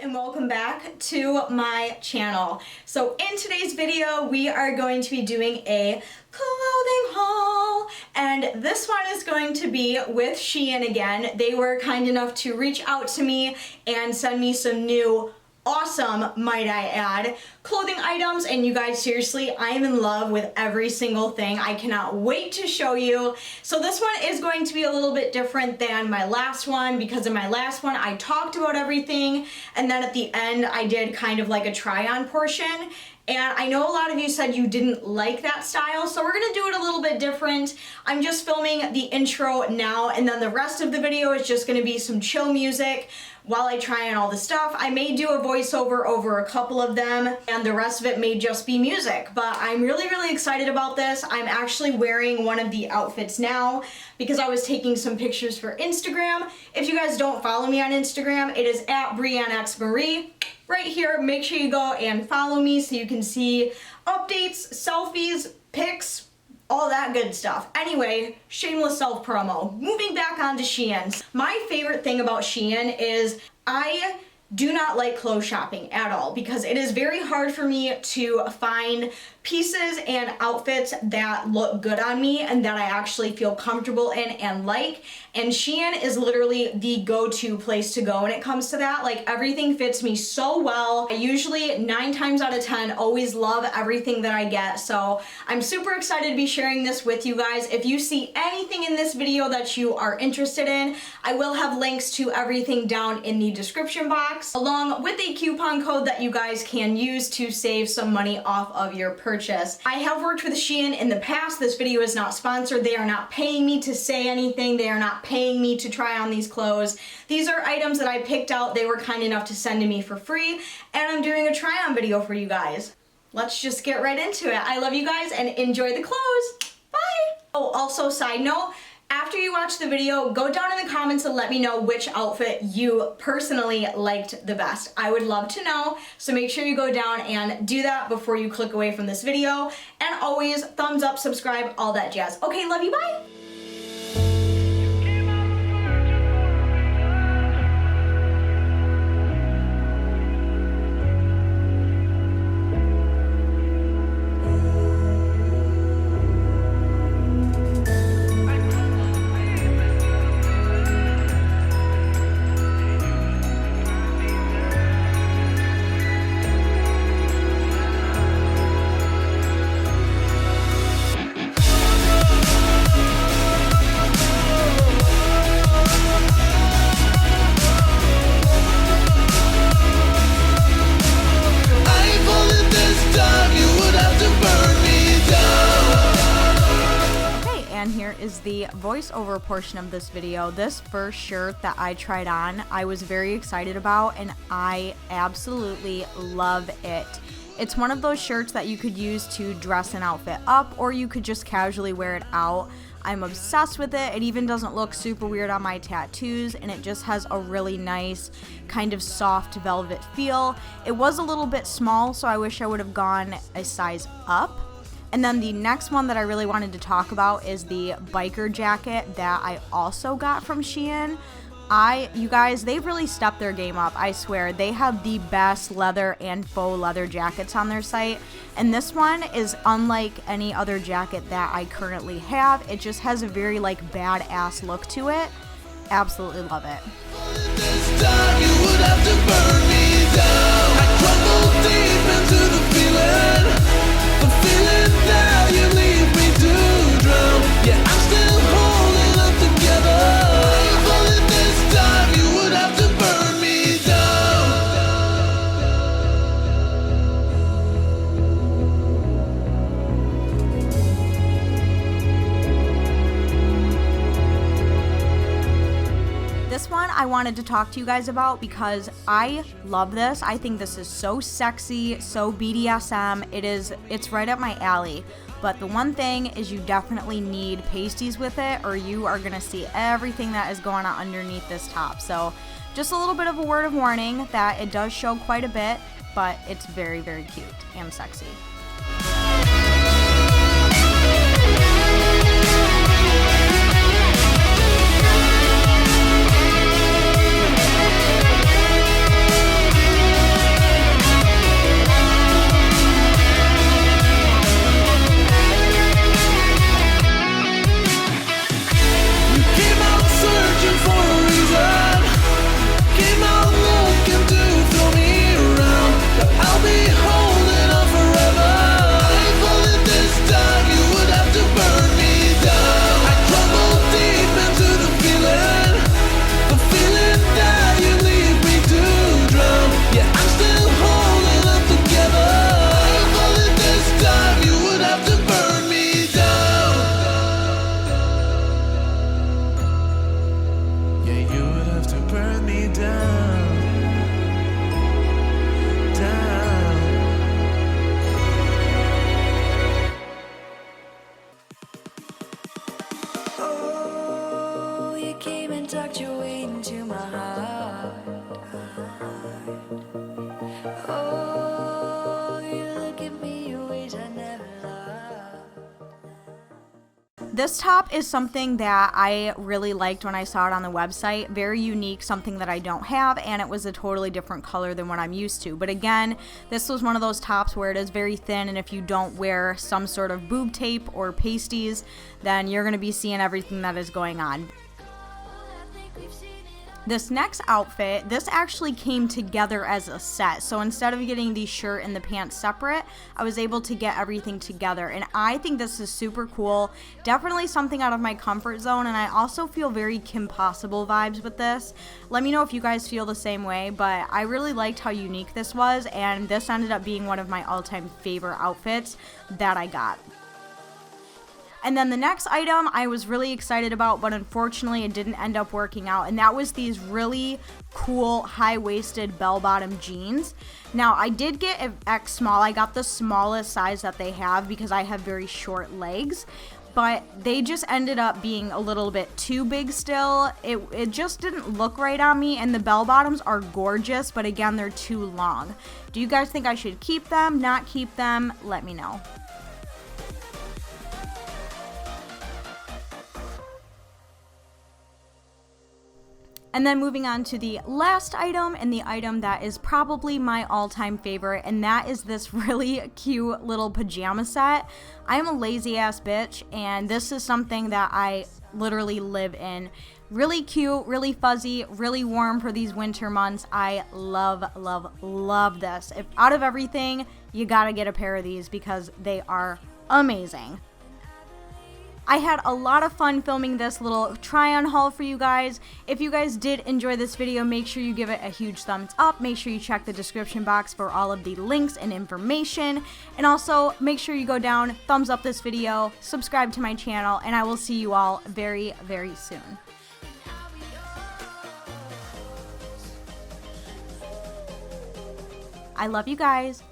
and welcome back to my channel. So in today's video we are going to be doing a clothing haul, and this one is going to be with SHEIN again. They were kind enough to reach out to me and send me some new awesome, might I add, clothing items, and you guys, seriously, I am in love with every single thing. I cannot wait to show you. So this one is going to be a little bit different than my last one, because in my last one I talked about everything, and then at the end I did kind of like a try-on portion. And I know a lot of you said you didn't like that style, so we're gonna do it a little bit different. I'm just filming the intro now, and then the rest of the video is just gonna be some chill music while I try on all the stuff. I may do a voiceover over a couple of them, and the rest of it may just be music. But I'm really excited about this. I'm actually wearing one of the outfits now because I was taking some pictures for Instagram. If you guys don't follow me on Instagram, it is at BreeAnnXMarie. Right here, make sure you go and follow me so you can see updates, selfies, pics, all that good stuff. Anyway, shameless self-promo. Moving back on to SHEIN. My favorite thing about SHEIN is I do not like clothes shopping at all, because it is very hard for me to find pieces and outfits that look good on me and that I actually feel comfortable in and like. And SHEIN is literally the go-to place to go when it comes to that. Like, everything fits me so well. I usually 9 times out of 10 always love everything that I get. So I'm super excited to be sharing this with you guys. If you see anything in this video that you are interested in, I will have links to everything down in the description box, along with a coupon code that you guys can use to save some money off of your purchase. I have worked with SHEIN in the past. This video is not sponsored. They are not paying me to say anything. They are not paying me to try on these clothes. These are items that I picked out. They were kind enough to send to me for free, and I'm doing a try on video for you guys. Let's just get right into it. I love you guys and enjoy the clothes. Bye! Oh, also, side note, after you watch the video, go down in the comments and let me know which outfit you personally liked the best. I would love to know, so make sure you go down and do that before you click away from this video. And always, thumbs up, subscribe, all that jazz. Okay, love you, bye! Is the voiceover portion of this video. This first shirt that I tried on, I was very excited about, and I absolutely love it. It's one of those shirts that you could use to dress an outfit up, or you could just casually wear it out. I'm obsessed with it. It even doesn't look super weird on my tattoos, and it just has a really nice kind of soft velvet feel. It was a little bit small, so I wish I would have gone a size up. And then the next one that I really wanted to talk about is the biker jacket that I also got from SHEIN. You guys, they've really stepped their game up, I swear. They have the best leather and faux leather jackets on their site. And this one is unlike any other jacket that I currently have. It just has a very like badass look to it. Absolutely love it. This one I wanted to talk to you guys about because I love this. I think this is so sexy, so BDSM. It's right up my alley. But the one thing is you definitely need pasties with it, or you are gonna see everything that is going on underneath this top. So just a little bit of a word of warning that it does show quite a bit, but it's very cute and sexy. Oh, you look at me in ways I never loved. This top is something that I really liked when I saw it on the website. Very unique, something that I don't have, and it was a totally different color than what I'm used to. But again, this was one of those tops where it is very thin, and if you don't wear some sort of boob tape or pasties, then you're going to be seeing everything that is going on. This next outfit, this actually came together as a set. So instead of getting the shirt and the pants separate, I was able to get everything together. And I think this is super cool. Definitely something out of my comfort zone. And I also feel very Kim Possible vibes with this. Let me know if you guys feel the same way. But I really liked how unique this was. And this ended up being one of my all-time favorite outfits that I got. And then the next item I was really excited about, but unfortunately it didn't end up working out, and that was these really cool high-waisted bell-bottom jeans. Now, I did get an X small. I got the smallest size that they have because I have very short legs, but they just ended up being a little bit too big still. It just didn't look right on me, and the bell-bottoms are gorgeous, but again, they're too long. Do you guys think I should keep them, not keep them? Let me know. And then moving on to the last item, and the item that is probably my all-time favorite, and that is this really cute little pajama set. I am a lazy ass bitch, and this is something that I literally live in. Really cute, really fuzzy, really warm for these winter months. I love, love, love this. If out of everything, you gotta get a pair of these because they are amazing. I had a lot of fun filming this little try-on haul for you guys. If you guys did enjoy this video, make sure you give it a huge thumbs up. Make sure you check the description box for all of the links and information. And also, make sure you go down, thumbs up this video, subscribe to my channel, and I will see you all very, very soon. I love you guys.